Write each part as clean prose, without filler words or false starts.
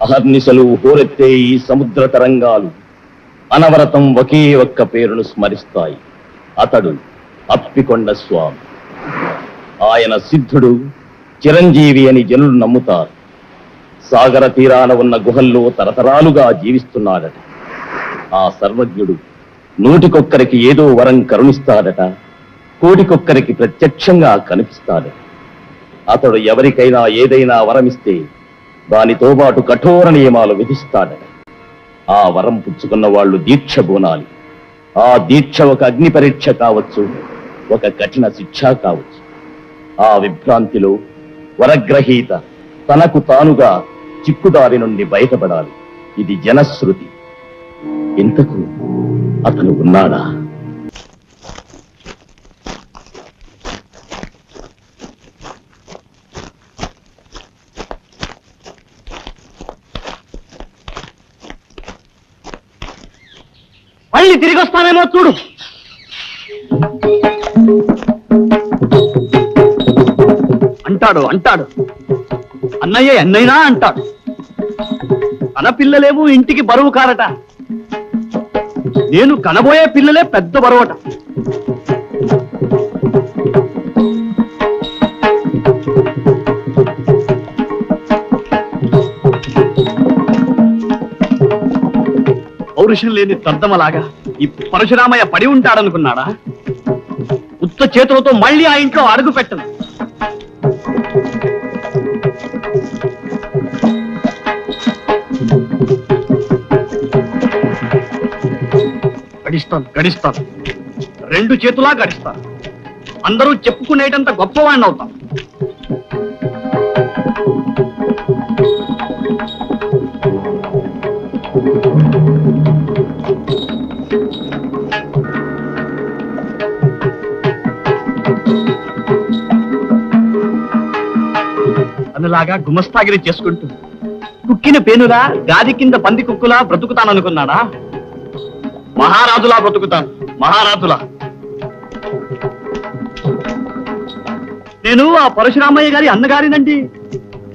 అహర్నిశలు హోరెత్తే ఈ సముద్ర తరంగాలు అనవరతం ఒకే ఒక్క పేరును స్మరిస్తాయి. అతడు అప్పికొండ స్వామి. ఆయన సిద్ధుడు, చిరంజీవి అని జనులు నమ్ముతారు. సాగర తీరాన ఉన్న గుహల్లో తరతరాలుగా జీవిస్తున్నాడట. ఆ సర్వజ్ఞుడు నూటికొక్కరికి ఏదో వరం కరుణిస్తాడట, కోటికొక్కరికి ప్రత్యక్షంగా కనిపిస్తాడట. అతడు ఎవరికైనా ఏదైనా వరమిస్తే దానితో పాటు కఠోర నియమాలు విధిస్తాడట. ఆ వరం పుచ్చుకున్న వాళ్ళు దీక్ష బోనాలి. ఆ దీక్ష ఒక అగ్ని పరీక్ష కావచ్చు, ఒక కఠిన శిక్ష కావచ్చు. ఆ విభ్రాంతిలో వరగ్రహీత తనకు తానుగా చిక్కుదారి నుండి బయటపడాలి. ఇది జనశ్రుతి. ఇంతకు అతను ఉన్నాడా? మళ్ళీ తిరిగి వస్తానేమో చూడు. అంటాడు అన్నయ్య ఎన్నైనా అంటాడు. తన పిల్లలేమో ఇంటికి బరువు కారట, నేను కనబోయే పిల్లలే పెద్ద బరువట. పౌరుషం లేని దద్దమలాగా ఈ పరశురామయ్య పడి ఉంటాడనుకున్నాడా? ఉత్త చేతులతో మళ్ళీ ఆ ఇంట్లో అడుగు పెట్టను. గడిస్తాను, రెండు చేతులా గడిస్తాను. అందరూ చెప్పుకునేటంత గొప్పవాణ్ణి అవుతాం. అందులాగా గుమస్తాగిరి చేసుకుంటూ కుక్కిన పేనులా గాది కింద పంది కుక్కులా బ్రతుకుతాననుకున్నాడా? మహారాజులా బ్రతుకుతాను, మహారాజులా. నేను ఆ పరశురామయ్య గారి అన్నగారినండి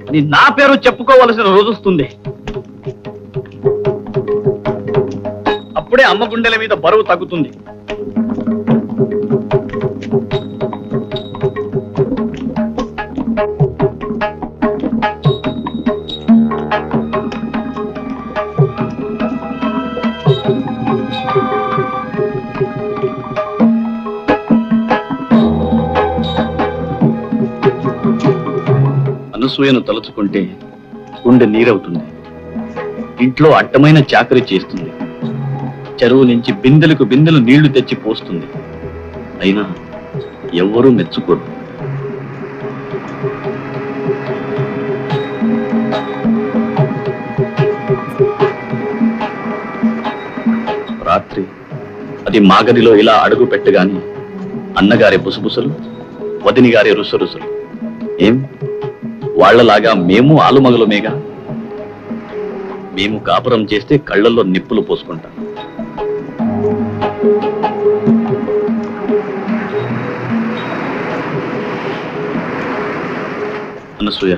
అని నా పేరు చెప్పుకోవలసిన రోజు వస్తుంది. అప్పుడే అమ్మ గుండెల మీద బరువు తగ్గుతుంది. అనసూయను తలుచుకుంటే గుండె నీరవుతుంది. ఇంట్లో అడ్డమైన చాకరీ చేస్తుంది. చెరువు నుంచి బిందెలకు బిందెలు నీళ్లు తెచ్చి పోస్తుంది. అయినా ఎవ్వరూ మెచ్చుకోరు. రాత్రి అది మాగదిలో ఇలా అడుగు పెట్టగాని అన్నగారి బుసబుసలు, వదిని గారి రుసరుసలు. ఏం వాళ్లలాగా మేము ఆలుమగలమేగా. మేము కాపురం చేస్తే కళ్ళల్లో నిప్పులు పోసుకుంటాం. అనసూయ,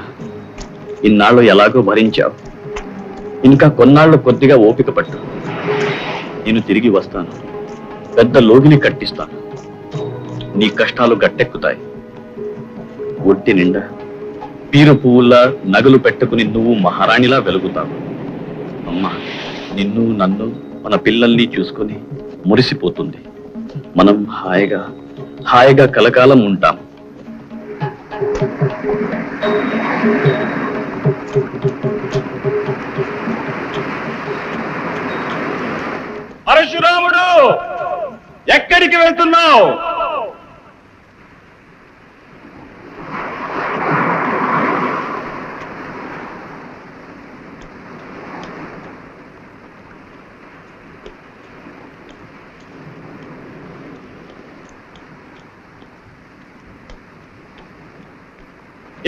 ఇన్నాళ్ళు ఎలాగో భరించావు. ఇంకా కొన్నాళ్ళు కొద్దిగా ఓపిక పట్టు. నేను తిరిగి వస్తాను. పెద్ద లోగిని కట్టిస్తాను. నీ కష్టాలు గట్టెక్కుతాయి. ఒట్టి నిండా పీరు పువ్వుల్లా నగలు పెట్టుకుని నువ్వు మహారాణిలా వెలుగుతావు. అమ్మా, నిన్ను నన్ను మన పిల్లల్ని చూసుకొని మురిసిపోతుంది. మనం హాయిగా హాయిగా కలకాలం ఉంటాం. పరశురాముడు, ఎక్కడికి వెళ్తున్నావు?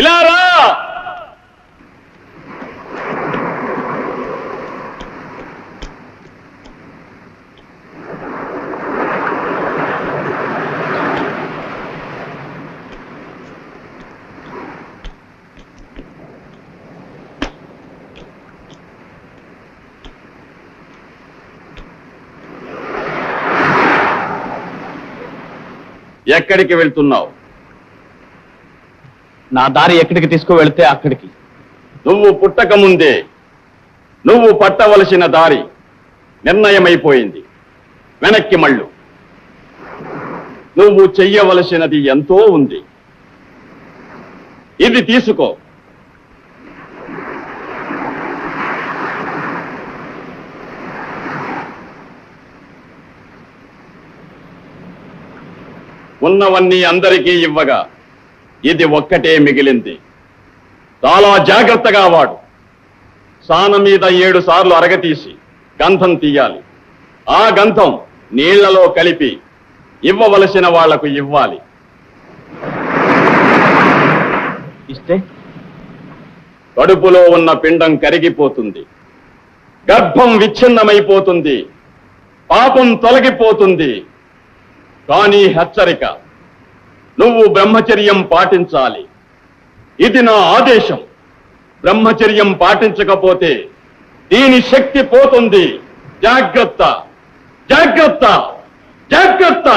ఇలా రా. ఎక్కడికి వెళ్తున్నావు? నా దారి ఎక్కడికి తీసుకువెళ్తే అక్కడికి. నువ్వు పుట్టక ముందే నువ్వు పట్టవలసిన దారి నిర్ణయమైపోయింది. వెనక్కి మళ్ళు. నువ్వు చెయ్యవలసినది ఎంతో ఉంది. ఇది తీసుకో. ఉన్నవన్నీ అందరికీ ఇవ్వగా ఇది ఒక్కటే మిగిలింది. చాలా జాగ్రత్తగా వాడు. సాన మీద 7 సార్లు అరగతీసి గంధం తీయాలి. ఆ గంధం నీళ్లలో కలిపి ఇవ్వవలసిన వాళ్లకు ఇవ్వాలి. ఇస్తే కడుపులో ఉన్న పిండం కరిగిపోతుంది, గర్భం విచ్ఛిన్నమైపోతుంది, పాపం తొలగిపోతుంది. కానీ హెచ్చరిక, నువ్వు బ్రహ్మచర్యం పాటించాలి. ఇది నా ఆదేశం. బ్రహ్మచర్యం పాటించకపోతే దీని శక్తి పోతుంది. జాగ్రత్త, జాగ్రత్త, జాగ్రత్త.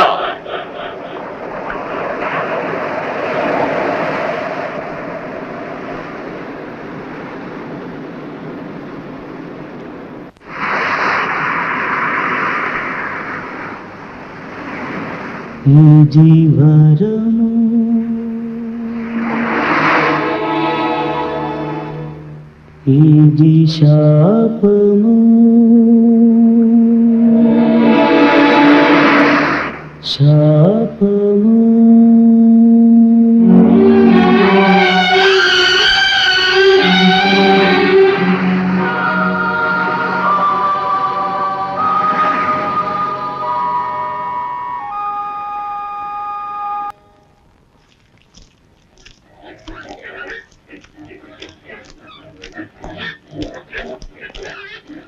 జీవరము ఇది శాపము, శాపము.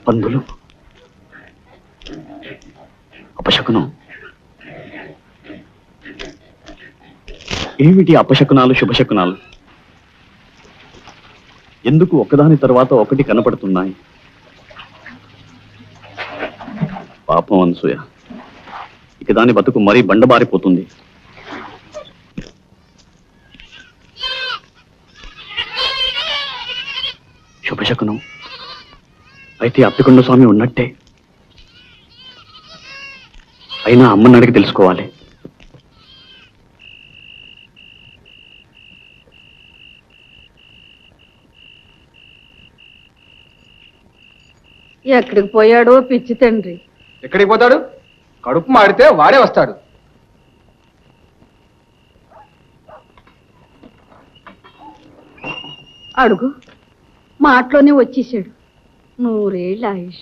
పందులు, అపశకునం. ఏమిటి అపశకునాలు, శుభశకునాలు? ఎందుకు ఒకదాని తర్వాత ఒకటి కనపడుతున్నాయి? పాపం అనసూయ, ఇక దాని బతుకు మరీ బండబారిపోతుంది. శుభశకునం అయితే అప్పికొండ స్వామి ఉన్నట్టే. అయినా అమ్మని అడిగి తెలుసుకోవాలి. ఎక్కడికి పోయాడో పిచ్చి తండ్రి. ఎక్కడికి పోతాడు? కడుపు మాడితే వాడే వస్తాడు. అడుగు, మాటలోనే వచ్చేసాడు. 100 ఏళ్ళ ఆయుష్.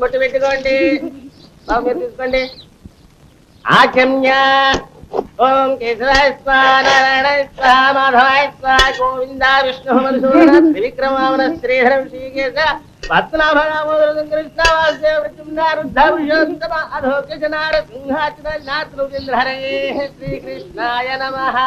బొట్టు పెట్టుకోండి. మీరు తీసుకోండి. ఆచమ్య ఓం కేశవాయ స్వాహ నారాయణాయ స్వాహ మాధవాయ స్వాహ గోవింద విష్ణు మధుసూదన త్రివిక్రమావన శ్రీధరం శ్రీకేశ పద్మనాభరామోదరం కృష్ణ వాసుదేవ వృద్ధ అధోకజనార సింహాచంద్రహరే శ్రీకృష్ణాయ నమః.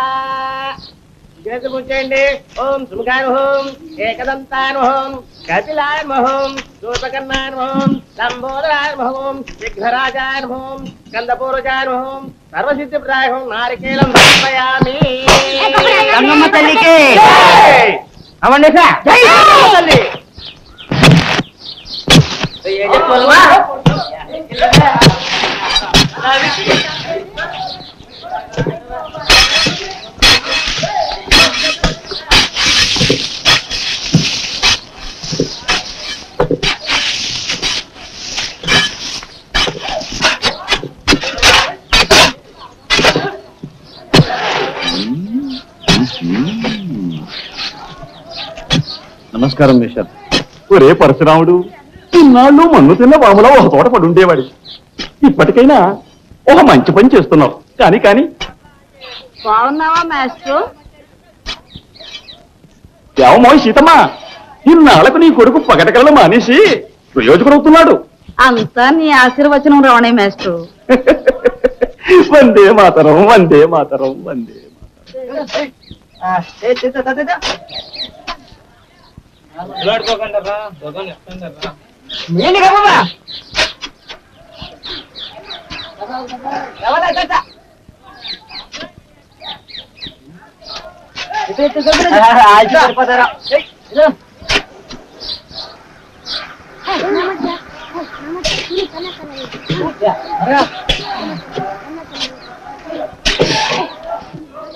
కూర్చోండి. ఓం సుముఖానుహోం ఏకదంతానుహోం కపిలానుహోం సూర్పకర్ణానుహోం లంబోదరానుహోం విఘ్నరాజానుహోం స్కందపూర్వజానుహోం సర్వసిద్ధిప్రాయం నారికేలం సమర్పయామి. గంగమ్మ తల్లికి అవండి సార్. తల్లి నమస్కారం మిస్టర్. ఒరే పరశురాముడు, ఇన్నాళ్ళు మన్ను తిన్న బాములో ఒక తోట పడి ఉండేవాడు. ఇప్పటికైనా ఒక మంచి పని చేస్తున్నావు. కానీ కానీ బాగున్నావా మాస్టర్? ఏమో సీతమ్మా, ఇన్నాళ్లకు నీ కొడుకు పగటకలను మానేసి ప్రయోజకుడవుతున్నాడు. అంతా నీ ఆశీర్వచనం రావణే మాస్టర్. వందే మాతరం, వందే మాతరం, వందే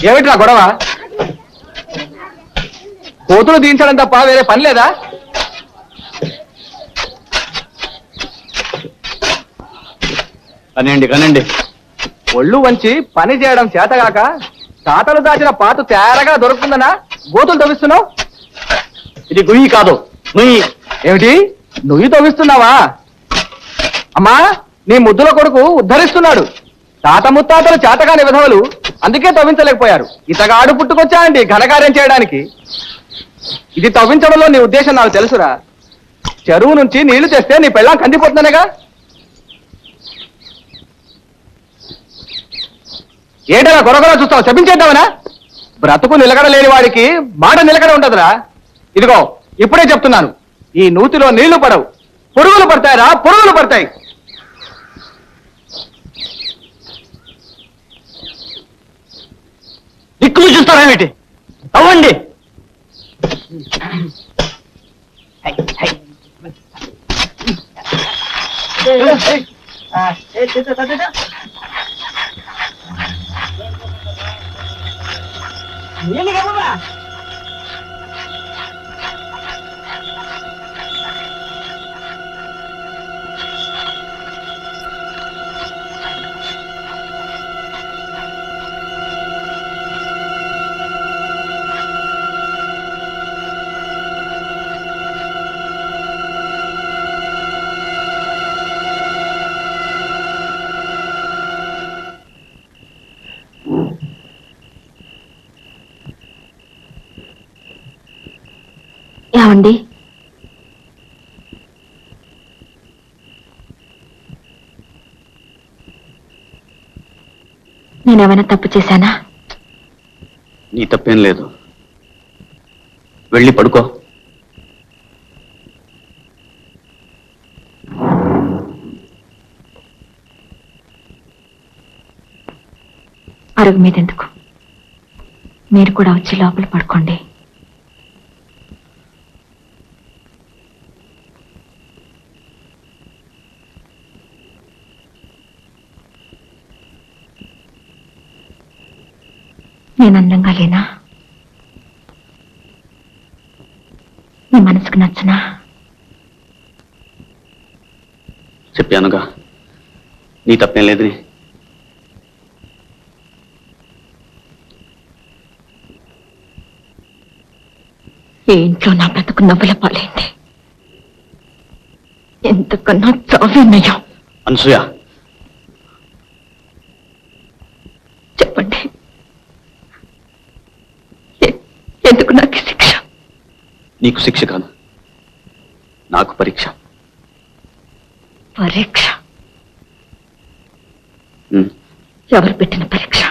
ఏమిట్రా గొడవ? కోతులు దించడం తప్ప వేరే పని లేదా? కనండి కనండి. ఒళ్ళు వంచి పని చేయడం చేతగాక తాతలు దాచిన పాత తేరగా దొరుకుతుందనా గోతులు తవ్విస్తున్నావు? ఇది గుయ్యి కాదు, నుయ్యి. ఏమిటి నువ్వు తవ్విస్తున్నావా? అమ్మా, నీ ముద్దుల కొడుకు ఉద్ధరిస్తున్నాడు. తాత ముత్తాతలు చేతగాని విధవలు, అందుకే తవ్వించలేకపోయారు. ఇతగాడు పుట్టుకొచ్చాయండి ఘనకార్యం చేయడానికి. ఇది తవ్వించడంలో నీ ఉద్దేశం నాకు తెలుసురా. చెరువు నుంచి నీళ్లు తెస్తే నీ పెళ్ళాం కందిపోతుందనేగా. ఏంటలా గొరగొర చూస్తావు? శపించేద్దామనా? బ్రతుకు నిలకడలేని వాడికి మాట నిలకడ ఉండదురా. ఇదిగో ఇప్పుడే చెప్తున్నాను, ఈ నూతిలో నీళ్లు పడవు, పురుగులు పడతాయిరా, పురుగులు పడతాయి. దిక్కులు చూస్తారేమిటి? అవ్వండి. ఏమండి, నేనేమైనా తప్పు చేశానా? నీ తప్పేం లేదు. వెళ్ళి పడుకో. అరుగు మీద ఎందుకు, మీరు కూడా వచ్చి లోపల పడుకోండి. నేను అందంగా లేనా? నీ మనసుకు నచ్చనా? చెప్పానుగా, నీ తప్పేం లేదని. ఈ ఇంట్లో నా బ్రతుకు నవ్వుల పాలైంది. ఎంతకన్నా చావేనయ్యా. అనసూయ, చెప్పండి, ఎందుకు నాకు ఈ శిక్ష? నీకు శిక్ష కాదు, నాకు పరీక్ష. పరీక్ష? ఉమ్. ఎవరు పెట్టిన పరీక్ష?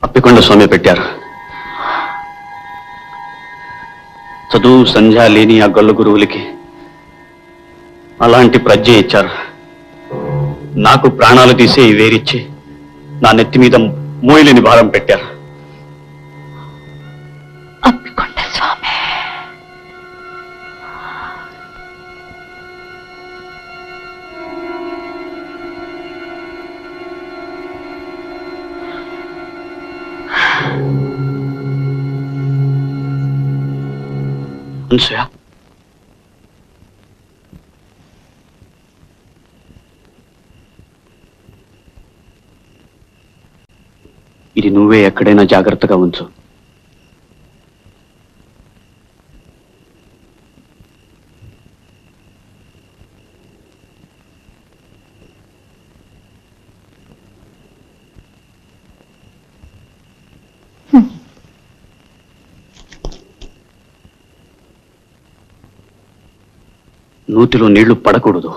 అప్పికొండ స్వామి పెట్టారు. చదువు సంధ్య లేని ఆ గొల్ల గురువులకి అలాంటి ప్రజ్ఞ ఇచ్చారు. నాకు ప్రాణాలు తీసే ఈ వేరిచ్చి నా నెత్తి మీద మోయలేని భారం పెట్టారు. అప్పికొండ స్వామి. అనసూయ, ఇది నువ్వే ఎక్కడైనా జాగ్రత్తగా ఉంచు. నూతిలో నీళ్లు పడకూడదు.